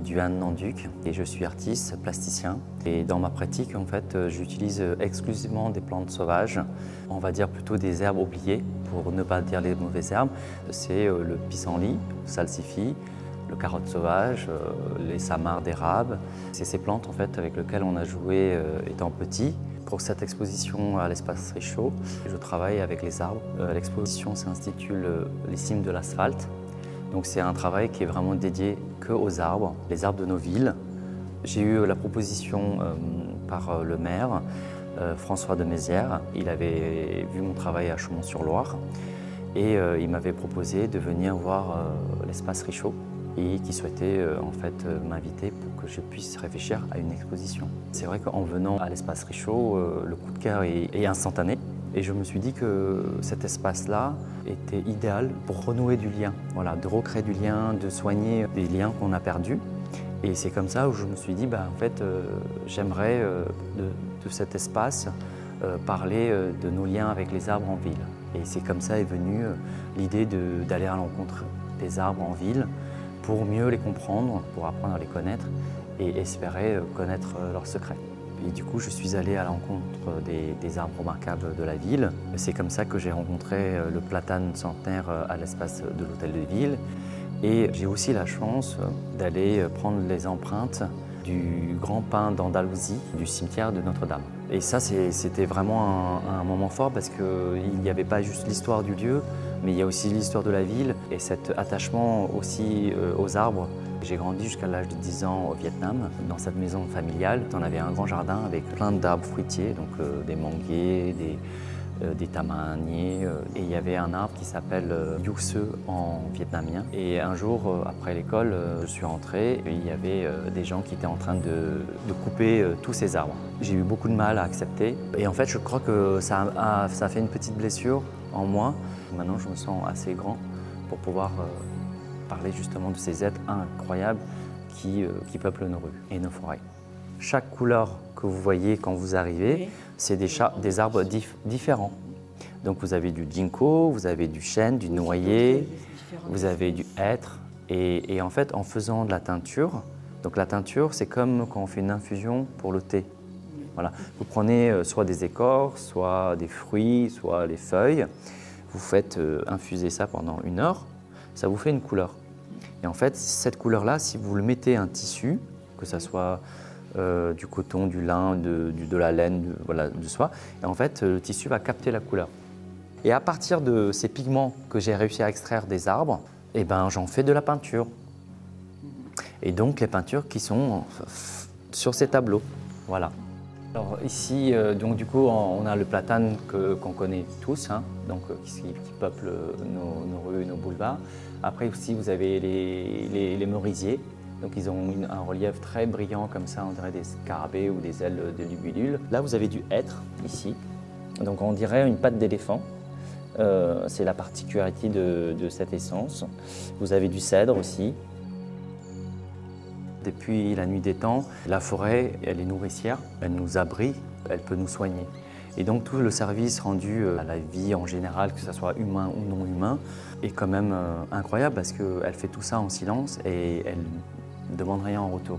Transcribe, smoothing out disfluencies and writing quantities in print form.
Duan Nanduc et je suis artiste, plasticien. Et dans ma pratique, en fait, j'utilise exclusivement des plantes sauvages, on va dire plutôt des herbes oubliées, pour ne pas dire les mauvaises herbes. C'est le pissenlit, le salsifis, le carotte sauvage, les samars d'érable. C'est ces plantes en fait, avec lesquelles on a joué étant petit. Pour cette exposition à l'espace Richaud, je travaille avec les arbres. L'exposition s'intitule « Les cimes de l'asphalte ». Donc c'est un travail qui est vraiment dédié qu'aux arbres, les arbres de nos villes. J'ai eu la proposition par le maire, François de Mézières. Il avait vu mon travail à Chaumont-sur-Loire et il m'avait proposé de venir voir l'espace Richaud et qui souhaitait en fait m'inviter pour que je puisse réfléchir à une exposition. C'est vrai qu'en venant à l'espace Richaud, le coup de cœur est instantané. Et je me suis dit que cet espace-là était idéal pour renouer du lien, voilà, de recréer du lien, de soigner des liens qu'on a perdus. Et c'est comme ça où je me suis dit, en fait, j'aimerais de cet espace parler de nos liens avec les arbres en ville. Et c'est comme ça est venue l'idée d'aller à l'encontre des arbres en ville pour mieux les comprendre, pour apprendre à les connaître et espérer connaître leurs secrets. Et du coup, je suis allé à l'encontre des arbres remarquables de la ville. C'est comme ça que j'ai rencontré le platane centenaire à l'espace de l'Hôtel de Ville. Et j'ai aussi la chance d'aller prendre les empreintes du grand pin d'Andalousie, du cimetière de Notre-Dame. Et ça, c'était vraiment un moment fort parce qu'il n'y avait pas juste l'histoire du lieu, mais il y a aussi l'histoire de la ville et cet attachement aussi aux arbres. J'ai grandi jusqu'à l'âge de 10 ans au Vietnam. Dans cette maison familiale, on avait un grand jardin avec plein d'arbres fruitiers, donc des manguiers, des tamaniers. Et il y avait un arbre qui s'appelle Yu Se en vietnamien. Et un jour, après l'école, je suis rentré et il y avait des gens qui étaient en train de couper tous ces arbres. J'ai eu beaucoup de mal à accepter. Et en fait, je crois que ça a fait une petite blessure en moi. Maintenant, je me sens assez grand pour pouvoir parler justement de ces êtres incroyables qui peuplent nos rues et nos forêts. Chaque couleur que vous voyez quand vous arrivez, c'est des arbres différents. Donc vous avez du ginkgo, vous avez du chêne, du noyer, vous avez du hêtre. Et en fait, en faisant de la teinture, donc la teinture, c'est comme quand on fait une infusion pour le thé. Voilà. Vous prenez soit des écorces, soit des fruits, soit les feuilles. Vous faites infuser ça pendant 1 heure. Ça vous fait une couleur. Et en fait, cette couleur-là, si vous le mettez un tissu, que ce soit du coton, du lin, de la laine, de soie, et en fait, le tissu va capter la couleur. Et à partir de ces pigments que j'ai réussi à extraire des arbres, j'en fais de la peinture. Et donc, les peintures qui sont sur ces tableaux. Voilà. Alors ici, donc du coup, on a le platane qu'on connaît tous, hein, donc, qui peuple nos rues et nos boulevards. Après aussi, vous avez les merisiers. Donc ils ont un relief très brillant comme ça, on dirait des scarabées ou des ailes de libellule. Là, vous avez du hêtre, ici. Donc on dirait une patte d'éléphant. C'est la particularité de cette essence. Vous avez du cèdre aussi. Depuis la nuit des temps, la forêt, elle est nourricière, elle nous abrite, elle peut nous soigner. Et donc tout le service rendu à la vie en général, que ce soit humain ou non humain, est quand même incroyable parce qu'elle fait tout ça en silence et elle ne demande rien en retour.